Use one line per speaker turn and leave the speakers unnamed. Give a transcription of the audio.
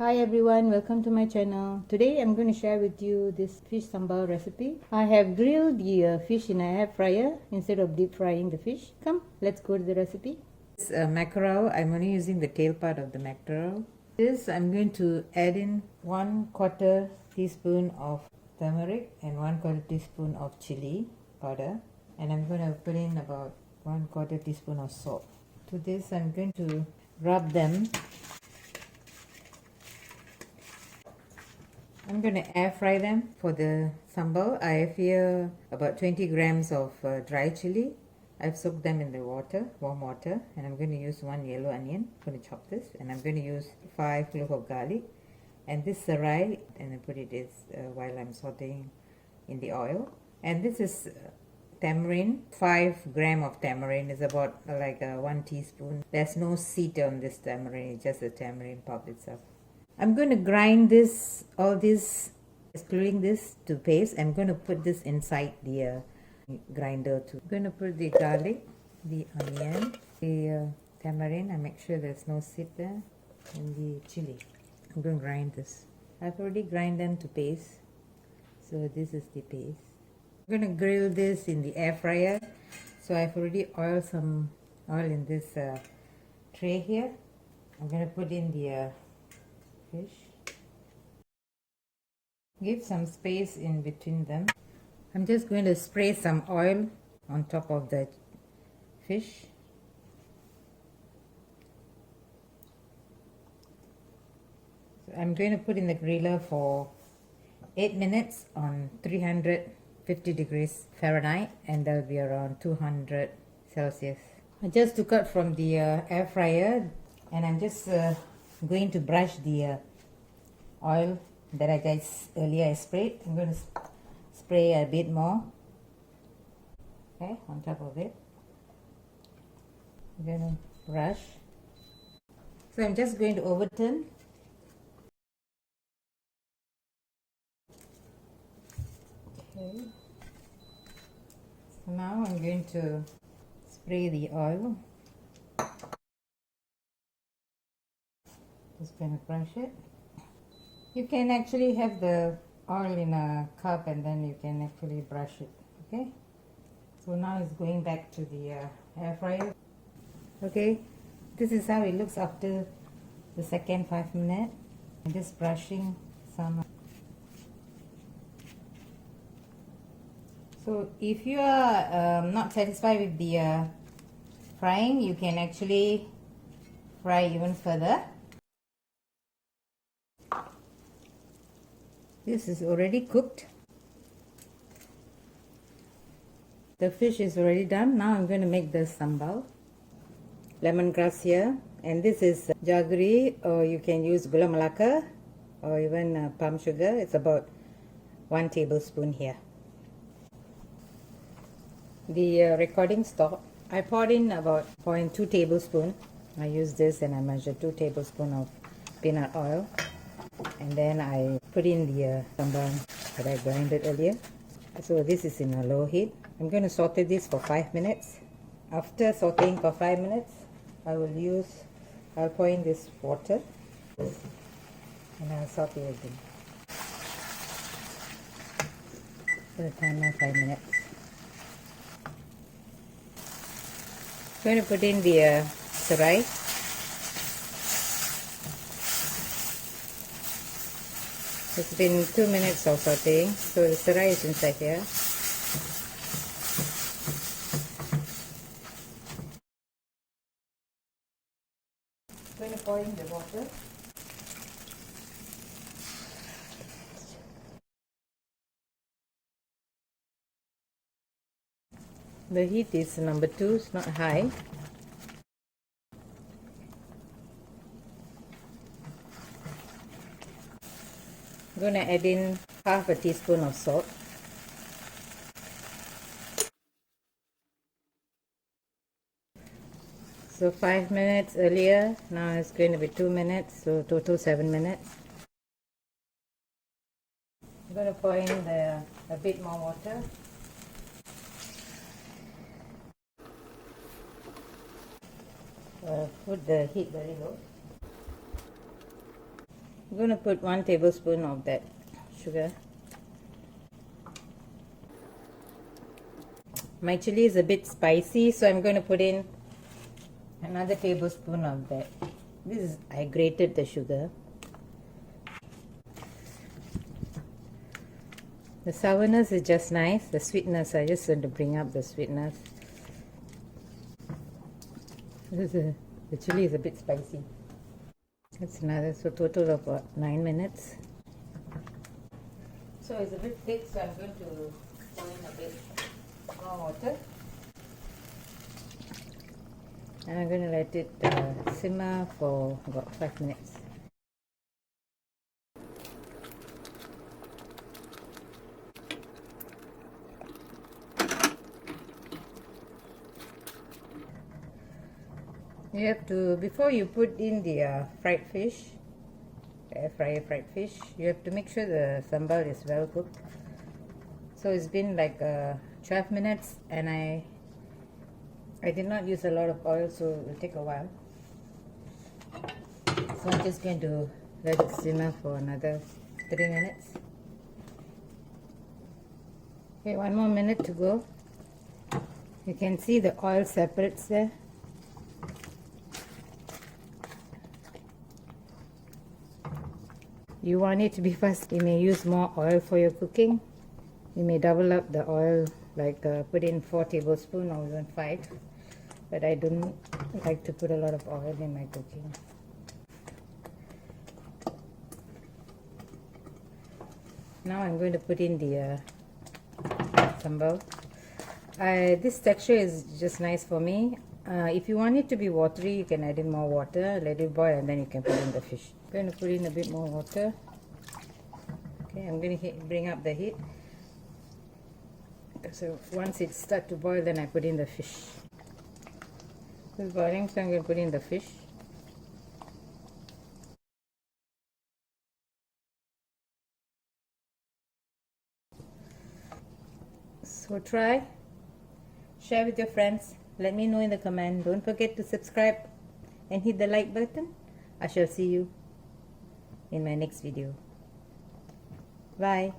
Hi everyone, welcome to my channel. Today I'm going to share with you this fish sambal recipe. I have grilled the fish in an air fryer instead of deep frying the fish. Come, let's go to the recipe. This mackerel, I'm only using the tail part of the mackerel. This I'm going to add in 1/4 teaspoon of turmeric and 1/4 teaspoon of chili powder, and I'm going to put in about 1/4 teaspoon of salt. To this I'm going to rub them. I'm going to air fry them for the sambal. I have here about 20 grams of dry chili. I've soaked them in the water, warm water, and I'm going to use 1 yellow onion. I'm going to chop this, and I'm going to use 5 cloves of garlic, and this sarai, and I put it while I'm sauteing in the oil. And this is tamarind. 5 grams of tamarind is about like 1 teaspoon. There's no seed on this tamarind, it's just the tamarind pulp itself. I'm going to grind this, all this, excluding this, to paste. I'm going to put this inside the grinder too. I'm going to put the garlic, the onion, the tamarind. I make sure there's no seed there, and the chili. I'm going to grind this. I've already grind them to paste, so this is the paste. I'm going to grill this in the air fryer. So I've already oiled some oil in this tray here. I'm going to put in the fish. Give some space in between them. I'm just going to spray some oil on top of the fish. So I'm going to put in the griller for 8 minutes on 350 degrees Fahrenheit, and that'll be around 200 Celsius. I just took it from the air fryer, and I'm just going to brush the oil that I guys earlier sprayed. I'm going to spray a bit more, okay, on top of it. I'm going to brush. So I'm just going to overturn. Okay. So now I'm going to spray the oil. Just going to brush it. You can actually have the oil in a cup and then you can actually brush it. Okay. So now it's going back to the air fryer. Okay. This is how it looks after the second 5 minutes. I'm just brushing some. So if you are not satisfied with the frying, you can actually fry even further. This is already cooked. The fish is already done. Now I'm going to make the sambal. Lemongrass here, and this is jaggery, or you can use gula melaka or even palm sugar. It's about 1 tablespoon here. The recording stopped. I poured in about 0.2 tablespoon. I use this and I measure 2 tablespoons of peanut oil. And then I put in the sambal that I grinded earlier. So this is in a low heat. I'm going to saute this for 5 minutes. After sauteing for 5 minutes, I'll pour in this water and I'll saute again. Put a timer 5 minutes. I'm going to put in the sarai. It's been 2 minutes of sauteing, so the sarai is inside here. I'm going to pour in the water. The heat is number 2, it's not high. I'm going to add in half a teaspoon of salt. So 5 minutes earlier, now it's going to be 2 minutes, so total 7 minutes. I'm going to pour in a bit more water. Put the heat very low. I'm going to put 1 tablespoon of that sugar. My chili is a bit spicy, so I'm going to put in another tablespoon of that. I grated the sugar. The sourness is just nice. The sweetness, I just want to bring up the sweetness. The chili is a bit spicy. That's another, so total of what, 9 minutes. So it's a bit thick, so I'm going to pour in a bit more water. And I'm going to let it simmer for about 5 minutes. You have to, before you put in the fried fish, air fryer fried fish, you have to make sure the sambal is well cooked. So it's been like 12 minutes and I did not use a lot of oil, so it will take a while. So I'm just going to let it simmer for another 3 minutes. Okay, 1 more minute to go. You can see the oil separates there. You want it to be fast, you may use more oil for your cooking. You may double up the oil, like put in 4 tablespoons or even 5. But I don't like to put a lot of oil in my cooking. Now I'm going to put in the sambal. This texture is just nice for me. If you want it to be watery, you can add in more water, let it boil, and then you can put in the fish. I'm going to put in a bit more water. Okay, I'm going to bring up the heat. So once it starts to boil, then I put in the fish. It's boiling, so I'm going to put in the fish. So try, share with your friends, let me know in the comment. Don't forget to subscribe and hit the like button. I shall see you in my next video. Bye.